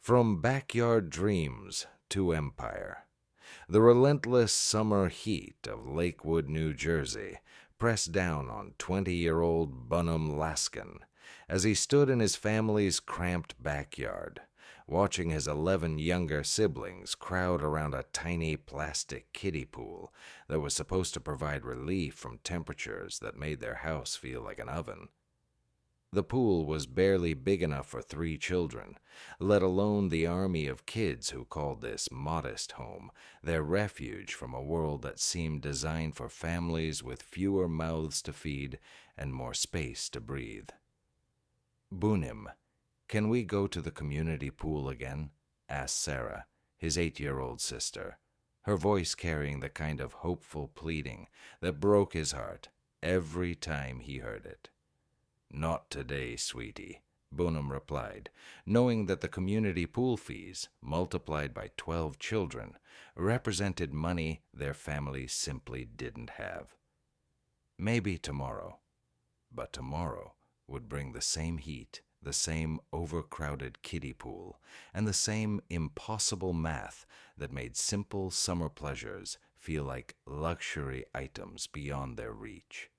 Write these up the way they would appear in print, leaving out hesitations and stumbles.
From backyard dreams to empire. The relentless summer heat of Lakewood, New Jersey, pressed down on 20-year-old Bunim Laskin as he stood in his family's cramped backyard, watching his 11 younger siblings crowd around a tiny plastic kiddie pool that was supposed to provide relief from temperatures that made their house feel like an oven. The pool was barely big enough for 3 children, let alone the army of kids who called this modest home their refuge from a world that seemed designed for families with fewer mouths to feed and more space to breathe. "Bunim, can we go to the community pool again?" asked Sarah, his 8-year-old sister, her voice carrying the kind of hopeful pleading that broke his heart every time he heard it. "Not today, sweetie," Bunim replied, knowing that the community pool fees, multiplied by 12 children, represented money their family simply didn't have. Maybe tomorrow, but tomorrow would bring the same heat, the same overcrowded kiddie pool, and the same impossible math that made simple summer pleasures feel like luxury items beyond their reach.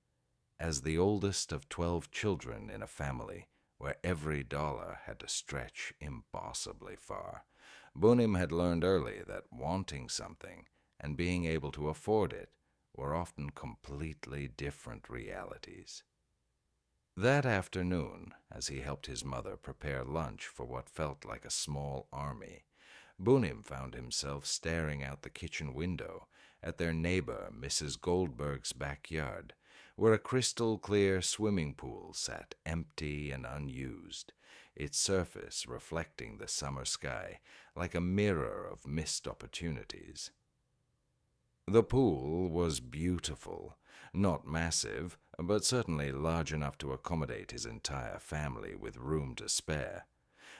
As the oldest of 12 children in a family where every dollar had to stretch impossibly far, Bunim had learned early that wanting something and being able to afford it were often completely different realities. That afternoon, as he helped his mother prepare lunch for what felt like a small army, Bunim found himself staring out the kitchen window at their neighbor Mrs. Goldberg's backyard, where a crystal-clear swimming pool sat empty and unused, its surface reflecting the summer sky like a mirror of missed opportunities. The pool was beautiful, not massive, but certainly large enough to accommodate his entire family with room to spare.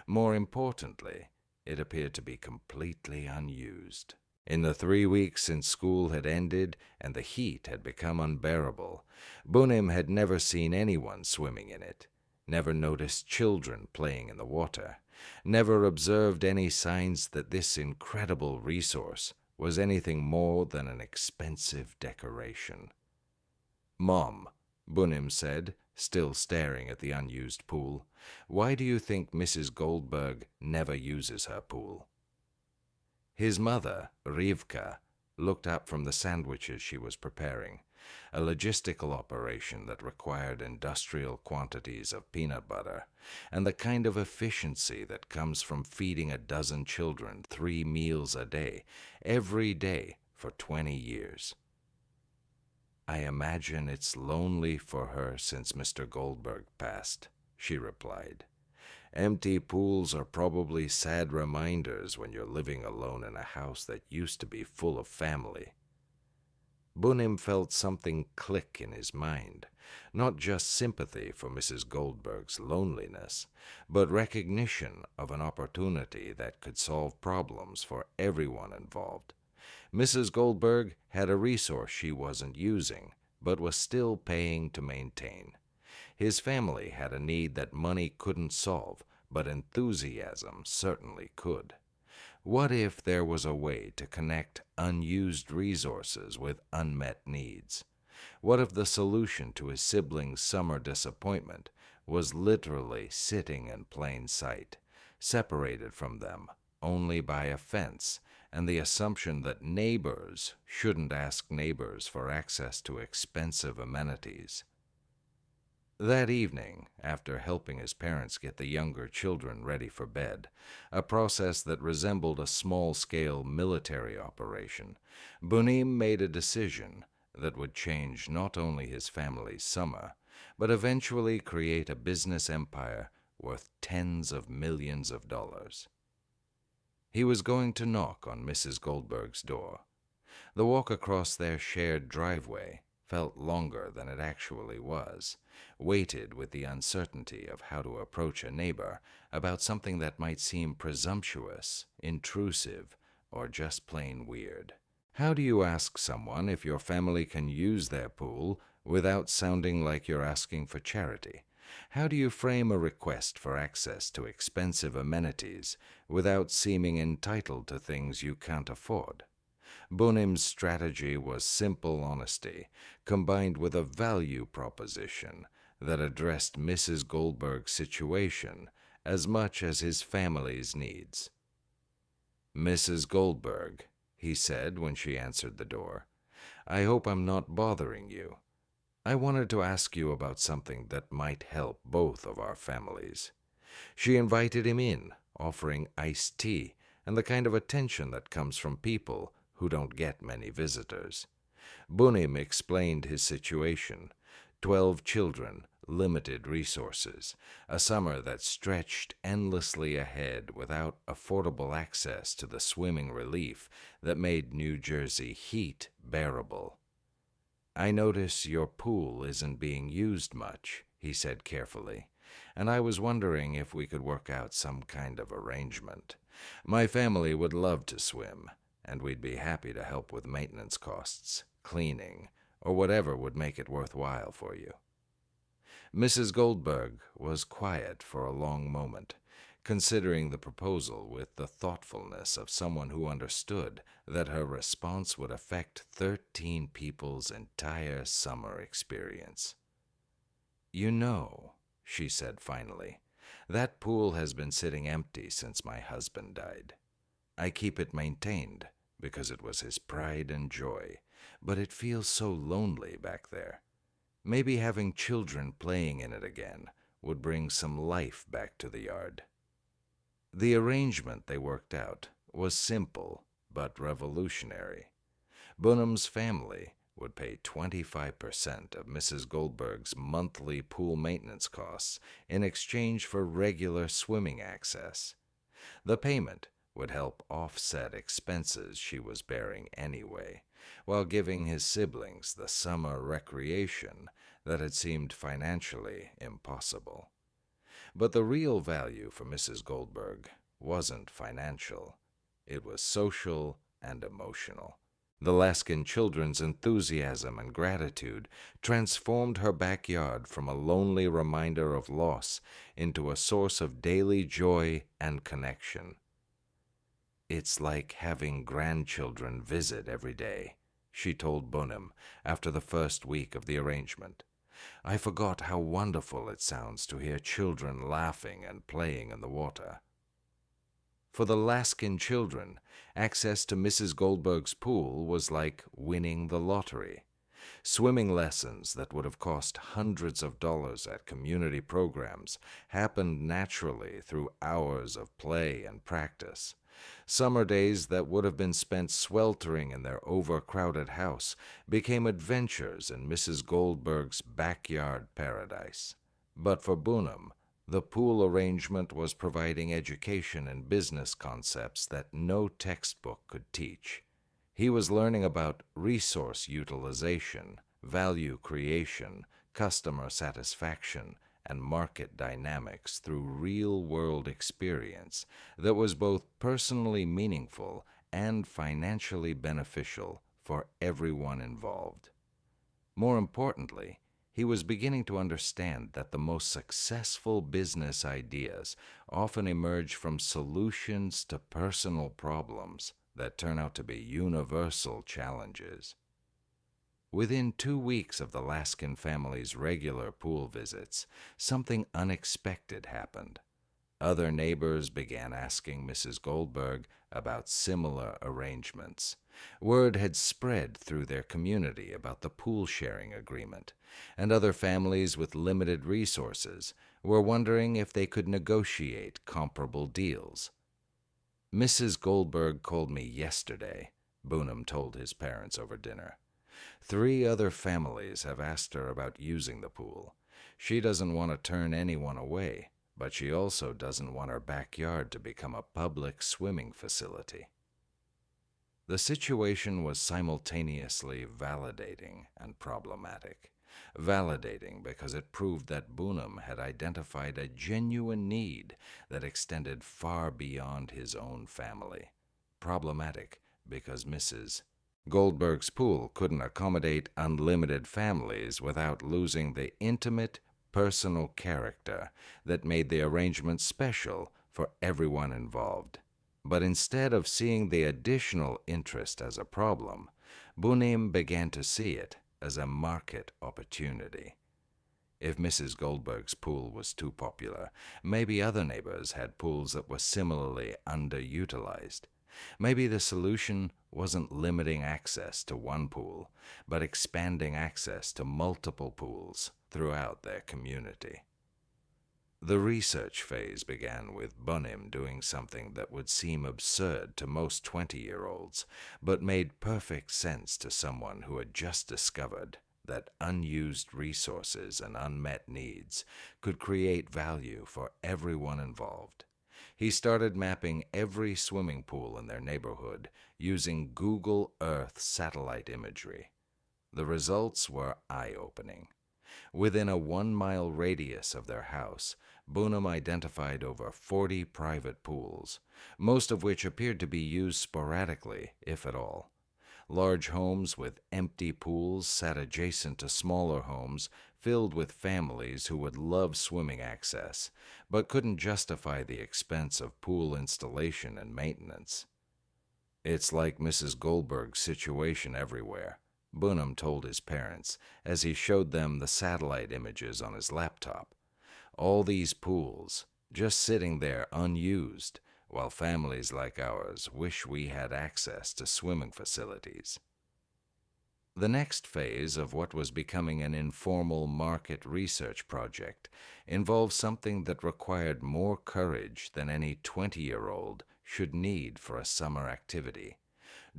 More importantly, it appeared to be completely unused. In the 3 weeks since school had ended and the heat had become unbearable, Bunim had never seen anyone swimming in it, never noticed children playing in the water, never observed any signs that this incredible resource was anything more than an expensive decoration. "Mom," Bunim said, still staring at the unused pool, "why do you think Mrs. Goldberg never uses her pool?" His mother, Rivka, looked up from the sandwiches she was preparing, a logistical operation that required industrial quantities of peanut butter, and the kind of efficiency that comes from feeding a dozen children 3 meals a day, every day for 20 years. "I imagine it's lonely for her since Mr. Goldberg passed," she replied. "Empty pools are probably sad reminders when you're living alone in a house that used to be full of family." Bunim felt something click in his mind, not just sympathy for Mrs. Goldberg's loneliness, but recognition of an opportunity that could solve problems for everyone involved. Mrs. Goldberg had a resource she wasn't using, but was still paying to maintain. His family had a need that money couldn't solve, but enthusiasm certainly could. What if there was a way to connect unused resources with unmet needs? What if the solution to his siblings' summer disappointment was literally sitting in plain sight, separated from them only by a fence and the assumption that neighbors shouldn't ask neighbors for access to expensive amenities? That evening, after helping his parents get the younger children ready for bed, a process that resembled a small-scale military operation, Bunim made a decision that would change not only his family's summer, but eventually create a business empire worth tens of millions of dollars. He was going to knock on Mrs. Goldberg's door. The walk across their shared driveway felt longer than it actually was, weighted with the uncertainty of how to approach a neighbor about something that might seem presumptuous, intrusive, or just plain weird. How do you ask someone if your family can use their pool without sounding like you're asking for charity? How do you frame a request for access to expensive amenities without seeming entitled to things you can't afford? Bunim's strategy was simple honesty, combined with a value proposition that addressed Mrs. Goldberg's situation as much as his family's needs. "Mrs. Goldberg," he said when she answered the door, "I hope I'm not bothering you. I wanted to ask you about something that might help both of our families." She invited him in, offering iced tea and the kind of attention that comes from people who don't get many visitors. Bunim explained his situation: 12 children, limited resources, a summer that stretched endlessly ahead without affordable access to the swimming relief that made New Jersey heat bearable. "I notice your pool isn't being used much," he said carefully, "and I was wondering if we could work out some kind of arrangement. My family would love to swim, and we'd be happy to help with maintenance costs, cleaning, or whatever would make it worthwhile for you." Mrs. Goldberg was quiet for a long moment, considering the proposal with the thoughtfulness of someone who understood that her response would affect 13 people's entire summer experience. "You know," she said finally, "that pool has been sitting empty since my husband died. I keep it maintained because it was his pride and joy, but it feels so lonely back there. Maybe having children playing in it again would bring some life back to the yard." The arrangement they worked out was simple but revolutionary. Bunim's family would pay 25% of Mrs. Goldberg's monthly pool maintenance costs in exchange for regular swimming access. The payment would help offset expenses she was bearing anyway, while giving his siblings the summer recreation that had seemed financially impossible. But the real value for Mrs. Goldberg wasn't financial. It was social and emotional. The Laskin children's enthusiasm and gratitude transformed her backyard from a lonely reminder of loss into a source of daily joy and connection. "It's like having grandchildren visit every day," she told Bunim after the first week of the arrangement. "I forgot how wonderful it sounds to hear children laughing and playing in the water." For the Laskin children, access to Mrs. Goldberg's pool was like winning the lottery. Swimming lessons that would have cost hundreds of dollars at community programs happened naturally through hours of play and practice. Summer days that would have been spent sweltering in their overcrowded house became adventures in Mrs. Goldberg's backyard paradise. But for Bunim, the pool arrangement was providing education in business concepts that no textbook could teach. He was learning about resource utilization, value creation, customer satisfaction, and market dynamics through real-world experience that was both personally meaningful and financially beneficial for everyone involved. More importantly, he was beginning to understand that the most successful business ideas often emerge from solutions to personal problems that turn out to be universal challenges. Within 2 weeks of the Laskin family's regular pool visits, something unexpected happened. Other neighbors began asking Mrs. Goldberg about similar arrangements. Word had spread through their community about the pool sharing agreement, and other families with limited resources were wondering if they could negotiate comparable deals. "Mrs. Goldberg called me yesterday," Bunim told his parents over dinner. "3 other families have asked her about using the pool. She doesn't want to turn anyone away, but she also doesn't want her backyard to become a public swimming facility." The situation was simultaneously validating and problematic. Validating because it proved that Bunim had identified a genuine need that extended far beyond his own family. Problematic because Mrs. Goldberg's pool couldn't accommodate unlimited families without losing the intimate, personal character that made the arrangement special for everyone involved. But instead of seeing the additional interest as a problem, Bunim began to see it as a market opportunity. If Mrs. Goldberg's pool was too popular, maybe other neighbors had pools that were similarly underutilized. Maybe the solution wasn't limiting access to one pool, but expanding access to multiple pools throughout their community. The research phase began with Bunim doing something that would seem absurd to most 20-year-olds, but made perfect sense to someone who had just discovered that unused resources and unmet needs could create value for everyone involved. He started mapping every swimming pool in their neighborhood using Google Earth satellite imagery. The results were eye-opening. Within a 1-mile radius of their house, Bunim identified over 40 private pools, most of which appeared to be used sporadically, if at all. Large homes with empty pools sat adjacent to smaller homes filled with families who would love swimming access, but couldn't justify the expense of pool installation and maintenance. "It's like Mrs. Goldberg's situation everywhere," Bunim told his parents as he showed them the satellite images on his laptop. "All these pools, just sitting there unused, while families like ours wish we had access to swimming facilities." The next phase of what was becoming an informal market research project involved something that required more courage than any 20-year-old should need for a summer activity: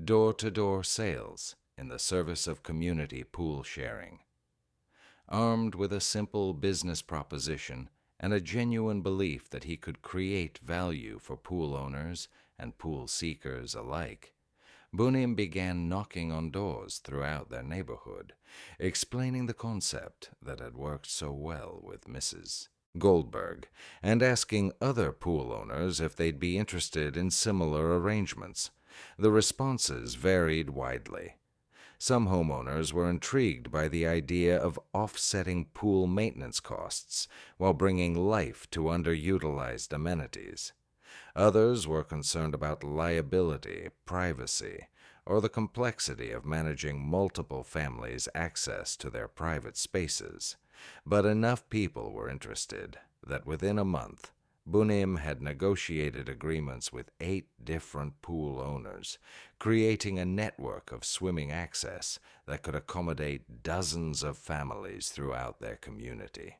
door-to-door sales in the service of community pool sharing. Armed with a simple business proposition and a genuine belief that he could create value for pool owners and pool seekers alike, Bunim began knocking on doors throughout their neighborhood, explaining the concept that had worked so well with Mrs. Goldberg, and asking other pool owners if they'd be interested in similar arrangements. The responses varied widely. Some homeowners were intrigued by the idea of offsetting pool maintenance costs while bringing life to underutilized amenities. Others were concerned about liability, privacy, or the complexity of managing multiple families' access to their private spaces. But enough people were interested that within a month, Bunim had negotiated agreements with 8 different pool owners, creating a network of swimming access that could accommodate dozens of families throughout their community.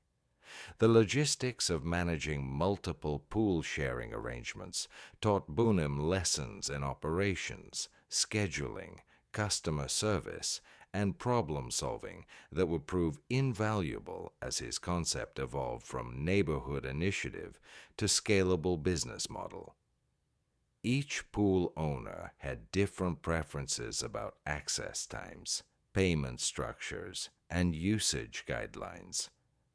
The logistics of managing multiple pool sharing arrangements taught Bunim lessons in operations, scheduling, customer service, and problem-solving that would prove invaluable as his concept evolved from neighborhood initiative to scalable business model. Each pool owner had different preferences about access times, payment structures, and usage guidelines.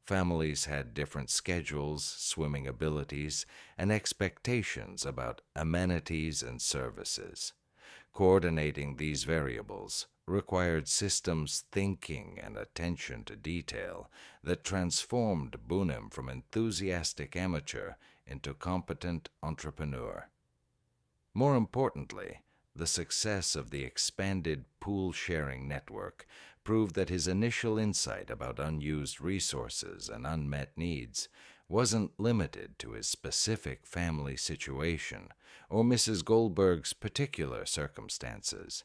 Families had different schedules, swimming abilities, and expectations about amenities and services. Coordinating these variables required systems thinking and attention to detail that transformed Bunim from enthusiastic amateur into competent entrepreneur. More importantly, the success of the expanded pool sharing network proved that his initial insight about unused resources and unmet needs wasn't limited to his specific family situation or Mrs. Goldberg's particular circumstances.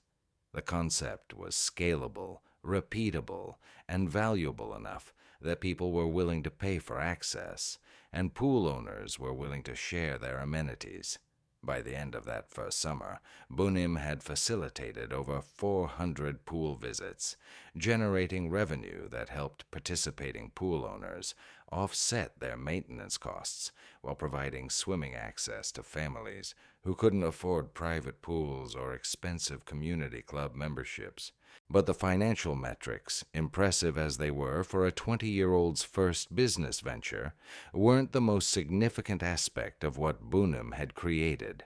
The concept was scalable, repeatable, and valuable enough that people were willing to pay for access, and pool owners were willing to share their amenities. By the end of that first summer, Bunim had facilitated over 400 pool visits, generating revenue that helped participating pool owners offset their maintenance costs while providing swimming access to families who couldn't afford private pools or expensive community club memberships. But the financial metrics, impressive as they were for a 20-year-old's first business venture, weren't the most significant aspect of what Bunim had created.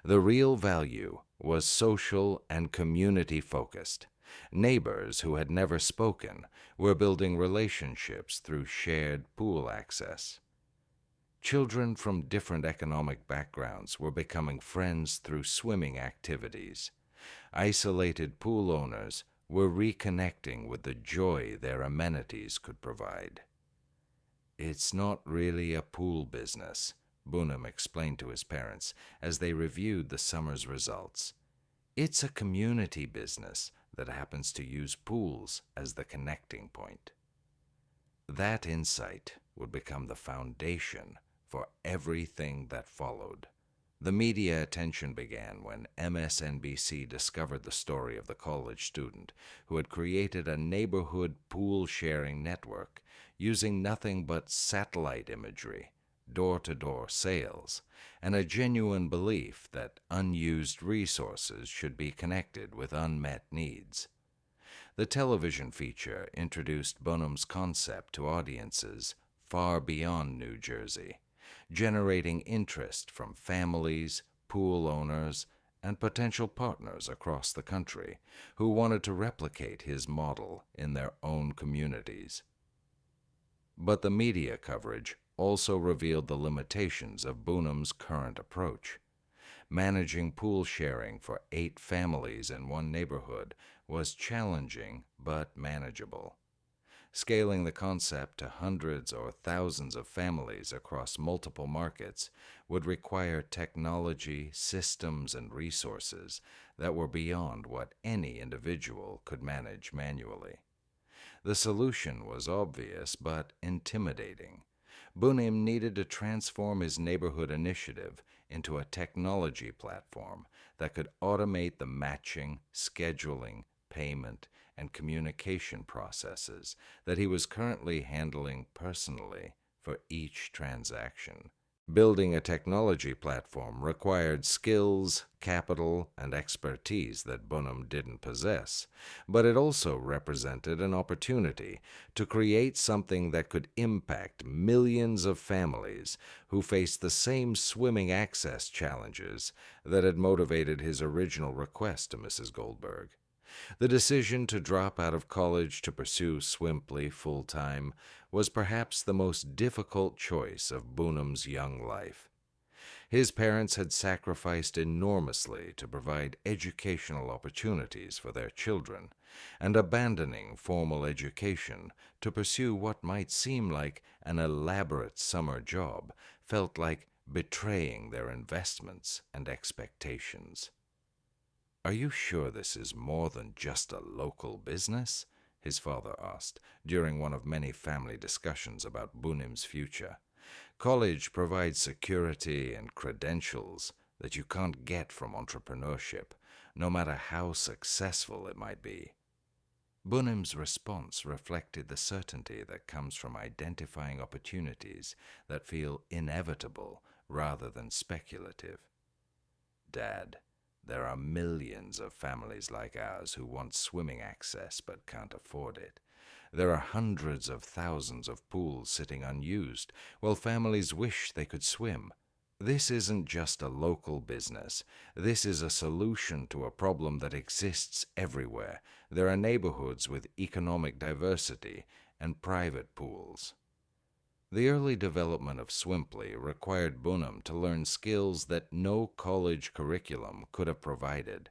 The real value was social and community-focused. Neighbors who had never spoken were building relationships through shared pool access. Children from different economic backgrounds were becoming friends through swimming activities. Isolated pool owners were reconnecting with the joy their amenities could provide. "It's not really a pool business," Bunim explained to his parents as they reviewed the summer's results. "It's a community business that happens to use pools as the connecting point." That insight would become the foundation for everything that followed. The media attention began when MSNBC discovered the story of the college student who had created a neighborhood pool-sharing network using nothing but satellite imagery, door-to-door sales, and a genuine belief that unused resources should be connected with unmet needs. The television feature introduced Bunim's concept to audiences far beyond New Jersey, generating interest from families, pool owners, and potential partners across the country who wanted to replicate his model in their own communities. But the media coverage also revealed the limitations of Bunim's current approach. Managing pool sharing for 8 families in one neighborhood was challenging but manageable. Scaling the concept to hundreds or thousands of families across multiple markets would require technology, systems, and resources that were beyond what any individual could manage manually. The solution was obvious but intimidating. Bunim needed to transform his neighborhood initiative into a technology platform that could automate the matching, scheduling, payment, and communication processes that he was currently handling personally for each transaction. Building a technology platform required skills, capital, and expertise that Bunim didn't possess, but it also represented an opportunity to create something that could impact millions of families who faced the same swimming access challenges that had motivated his original request to Mrs. Goldberg. The decision to drop out of college to pursue Swimply full-time was perhaps the most difficult choice of Bunim's young life. His parents had sacrificed enormously to provide educational opportunities for their children, and abandoning formal education to pursue what might seem like an elaborate summer job felt like betraying their investments and expectations. "Are you sure this is more than just a local business?" his father asked during one of many family discussions about Bunim's future. "College provides security and credentials that you can't get from entrepreneurship, no matter how successful it might be." Bunim's response reflected the certainty that comes from identifying opportunities that feel inevitable rather than speculative. "Dad, there are millions of families like ours who want swimming access but can't afford it. There are hundreds of thousands of pools sitting unused, while families wish they could swim. This isn't just a local business. This is a solution to a problem that exists everywhere. There are neighborhoods with economic diversity and private pools." The early development of Swimply required Bunim to learn skills that no college curriculum could have provided: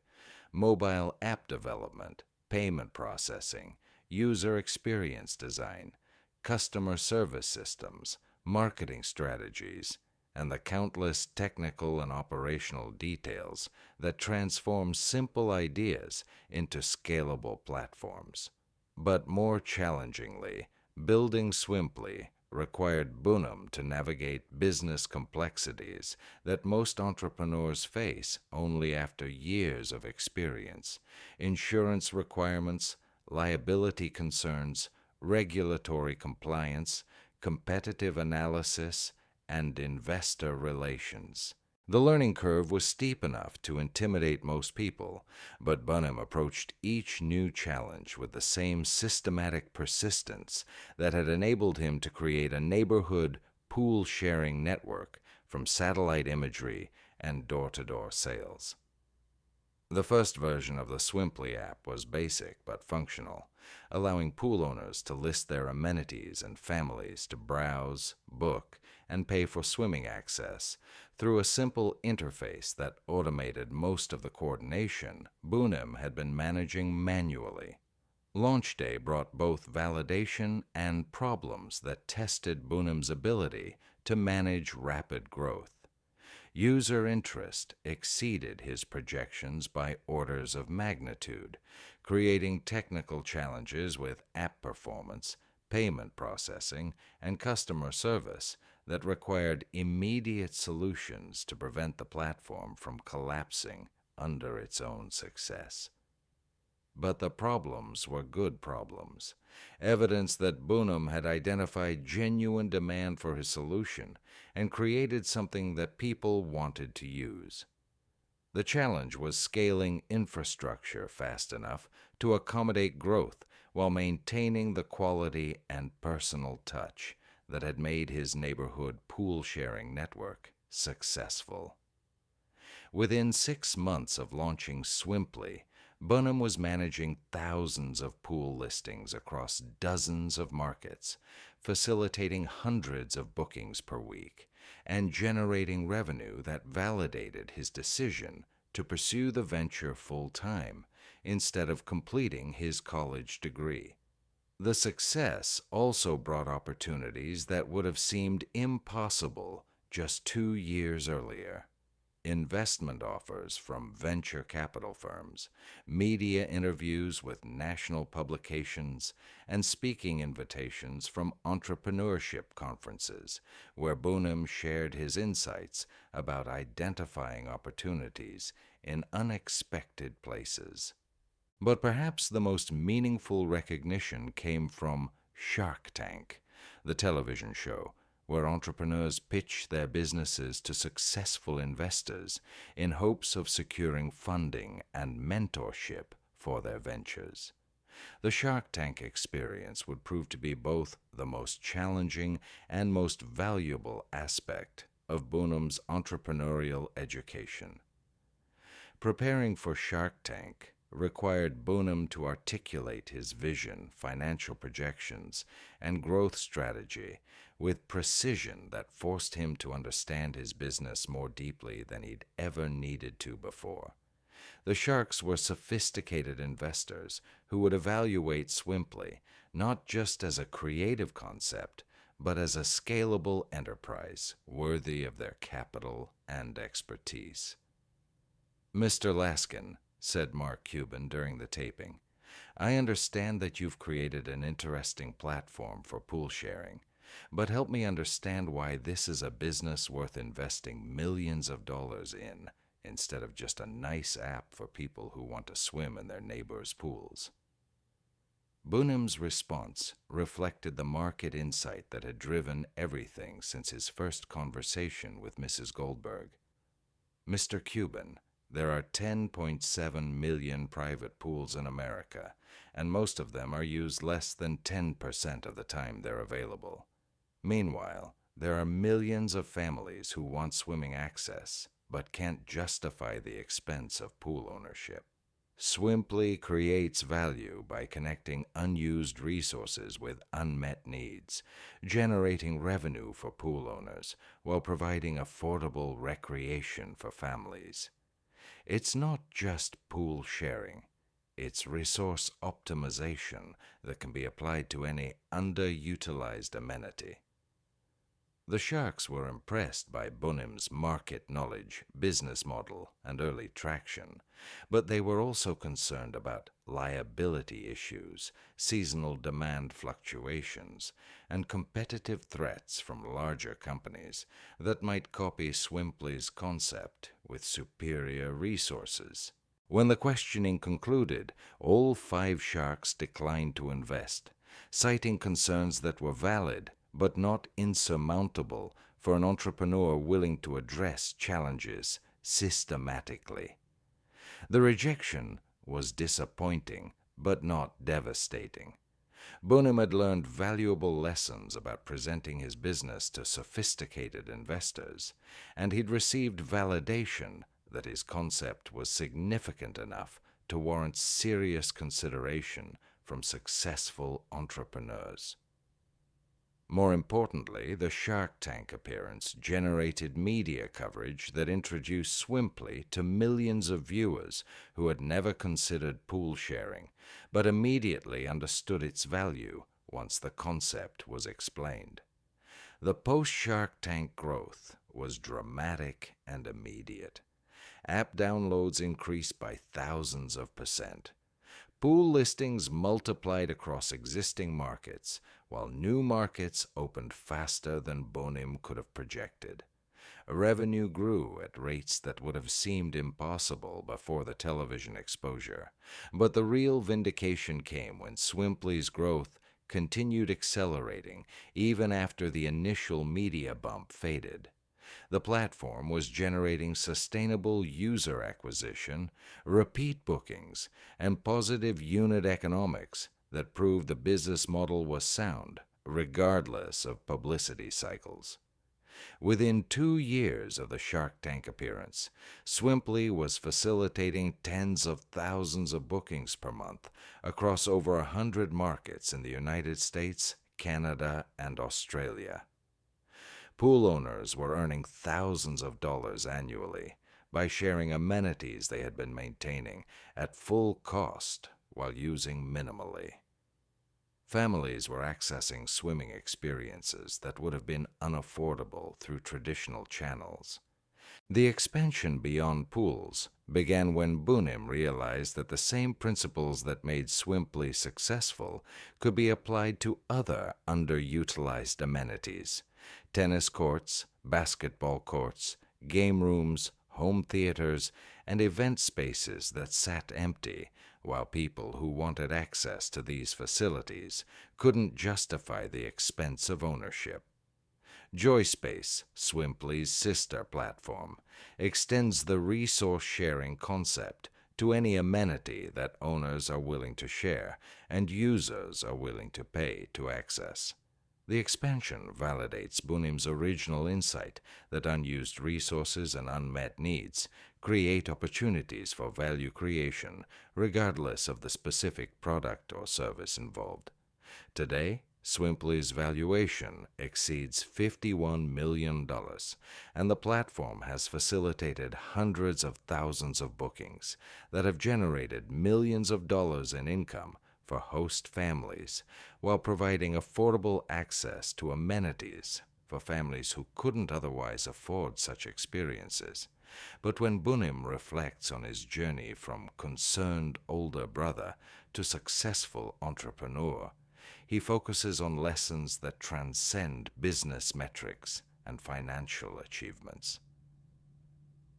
mobile app development, payment processing, user experience design, customer service systems, marketing strategies, and the countless technical and operational details that transform simple ideas into scalable platforms. But more challengingly, building Swimply required Bunim to navigate business complexities that most entrepreneurs face only after years of experience: insurance requirements, liability concerns, regulatory compliance, competitive analysis, and investor relations. The learning curve was steep enough to intimidate most people, but Bunim approached each new challenge with the same systematic persistence that had enabled him to create a neighborhood pool-sharing network from satellite imagery and door-to-door sales. The first version of the Swimply app was basic but functional, allowing pool owners to list their amenities and families to browse, book, and pay for swimming access through a simple interface that automated most of the coordination Bunim had been managing manually. Launch day brought both validation and problems that tested Bunim's ability to manage rapid growth. User interest exceeded his projections by orders of magnitude, creating technical challenges with app performance, payment processing, and customer service that required immediate solutions to prevent the platform from collapsing under its own success. But the problems were good problems, evidence that Bunim had identified genuine demand for his solution and created something that people wanted to use. The challenge was scaling infrastructure fast enough to accommodate growth while maintaining the quality and personal touch that had made his neighborhood pool-sharing network successful. Within 6 months of launching Swimply, Bunim was managing thousands of pool listings across dozens of markets, facilitating hundreds of bookings per week, and generating revenue that validated his decision to pursue the venture full-time instead of completing his college degree. The success also brought opportunities that would have seemed impossible just 2 years earlier. Investment offers from venture capital firms, media interviews with national publications, and speaking invitations from entrepreneurship conferences, where Bunim shared his insights about identifying opportunities in unexpected places. But perhaps the most meaningful recognition came from Shark Tank, the television show where entrepreneurs pitch their businesses to successful investors in hopes of securing funding and mentorship for their ventures. The Shark Tank experience would prove to be both the most challenging and most valuable aspect of Bunim's entrepreneurial education. Preparing for Shark Tank required Bunim to articulate his vision, financial projections, and growth strategy with precision that forced him to understand his business more deeply than he'd ever needed to before. The Sharks were sophisticated investors who would evaluate Swimply not just as a creative concept, but as a scalable enterprise worthy of their capital and expertise. "Mr. Laskin," said Mark Cuban during the taping, "I understand that you've created an interesting platform for pool sharing, but help me understand why this is a business worth investing millions of dollars in instead of just a nice app for people who want to swim in their neighbors' pools." Bunim's response reflected the market insight that had driven everything since his first conversation with Mrs. Goldberg. "Mr. Cuban, there are 10.7 million private pools in America, and most of them are used less than 10% of the time they're available. Meanwhile, there are millions of families who want swimming access but can't justify the expense of pool ownership. Swimply creates value by connecting unused resources with unmet needs, generating revenue for pool owners while providing affordable recreation for families. It's not just pool sharing. It's resource optimization that can be applied to any underutilized amenity." The Sharks were impressed by Bunim's market knowledge, business model, and early traction, but they were also concerned about liability issues, seasonal demand fluctuations, and competitive threats from larger companies that might copy Swimply's concept with superior resources. When the questioning concluded, all 5 Sharks declined to invest, citing concerns that were valid but not insurmountable for an entrepreneur willing to address challenges systematically. The rejection was disappointing, but not devastating. Bunim had learned valuable lessons about presenting his business to sophisticated investors, and he'd received validation that his concept was significant enough to warrant serious consideration from successful entrepreneurs. More importantly, the Shark Tank appearance generated media coverage that introduced Swimply to millions of viewers who had never considered pool sharing, but immediately understood its value once the concept was explained. The post-Shark Tank growth was dramatic and immediate. App downloads increased by thousands of percent. Pool listings multiplied across existing markets, while new markets opened faster than Bunim could have projected. Revenue grew at rates that would have seemed impossible before the television exposure, but the real vindication came when Swimply's growth continued accelerating even after the initial media bump faded. The platform was generating sustainable user acquisition, repeat bookings, and positive unit economics that proved the business model was sound, regardless of publicity cycles. Within 2 years of the Shark Tank appearance, Swimply was facilitating tens of thousands of bookings per month across over 100 markets in the United States, Canada, and Australia. Pool owners were earning thousands of dollars annually by sharing amenities they had been maintaining at full cost while using minimally. Families were accessing swimming experiences that would have been unaffordable through traditional channels. The expansion beyond pools began when Bunim realized that the same principles that made Swimply successful could be applied to other underutilized amenities: tennis courts, basketball courts, game rooms, home theaters, and event spaces that sat empty, while people who wanted access to these facilities couldn't justify the expense of ownership. JoySpace, Swimply's sister platform, extends the resource-sharing concept to any amenity that owners are willing to share and users are willing to pay to access. The expansion validates Bunim's original insight that unused resources and unmet needs create opportunities for value creation, regardless of the specific product or service involved. Today, Swimply's valuation exceeds $51 million, and the platform has facilitated hundreds of thousands of bookings that have generated millions of dollars in income for host families, while providing affordable access to amenities for families who couldn't otherwise afford such experiences. But when Bunim reflects on his journey from concerned older brother to successful entrepreneur, he focuses on lessons that transcend business metrics and financial achievements.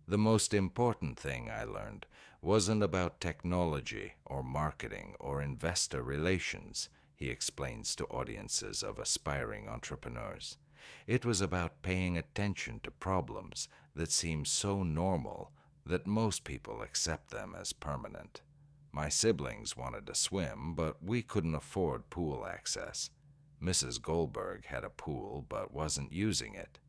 The most important thing I learned wasn't about technology or marketing or investor relations, he explains to audiences of aspiring entrepreneurs. It was about paying attention to problems that seem so normal that most people accept them as permanent. My siblings wanted to swim, but we couldn't afford pool access. Mrs. Goldberg had a pool but wasn't using it.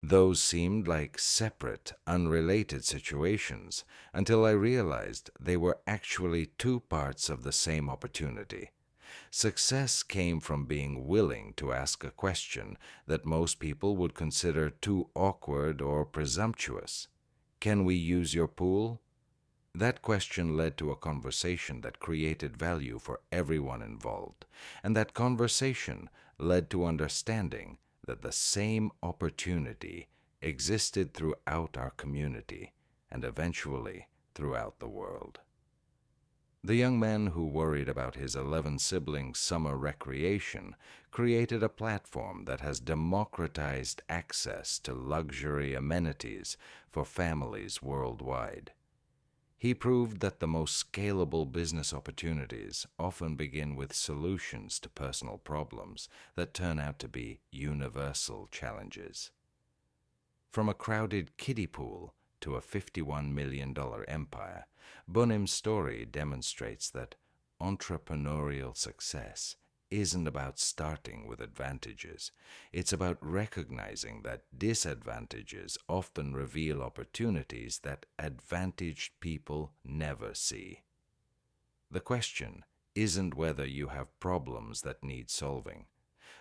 Those seemed like separate, unrelated situations until I realized they were actually two parts of the same opportunity. Success came from being willing to ask a question that most people would consider too awkward or presumptuous. Can we use your pool? That question led to a conversation that created value for everyone involved, and that conversation led to understanding that the same opportunity existed throughout our community and eventually throughout the world. The young man who worried about his 11 siblings' summer recreation created a platform that has democratized access to luxury amenities for families worldwide. He proved that the most scalable business opportunities often begin with solutions to personal problems that turn out to be universal challenges. From a crowded kiddie pool to a $51 million empire, Bunim's story demonstrates that entrepreneurial success isn't about starting with advantages. It's about recognizing that disadvantages often reveal opportunities that advantaged people never see. The question isn't whether you have problems that need solving.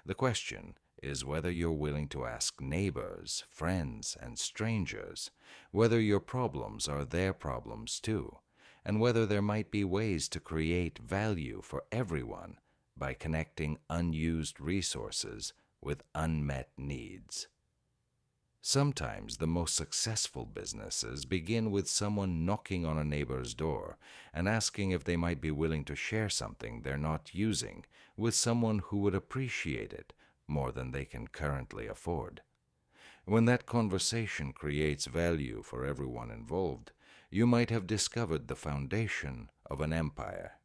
The question is whether you're willing to ask neighbors, friends, and strangers whether your problems are their problems too, and whether there might be ways to create value for everyone by connecting unused resources with unmet needs. Sometimes the most successful businesses begin with someone knocking on a neighbor's door and asking if they might be willing to share something they're not using with someone who would appreciate it more than they can currently afford. When that conversation creates value for everyone involved, you might have discovered the foundation of an empire.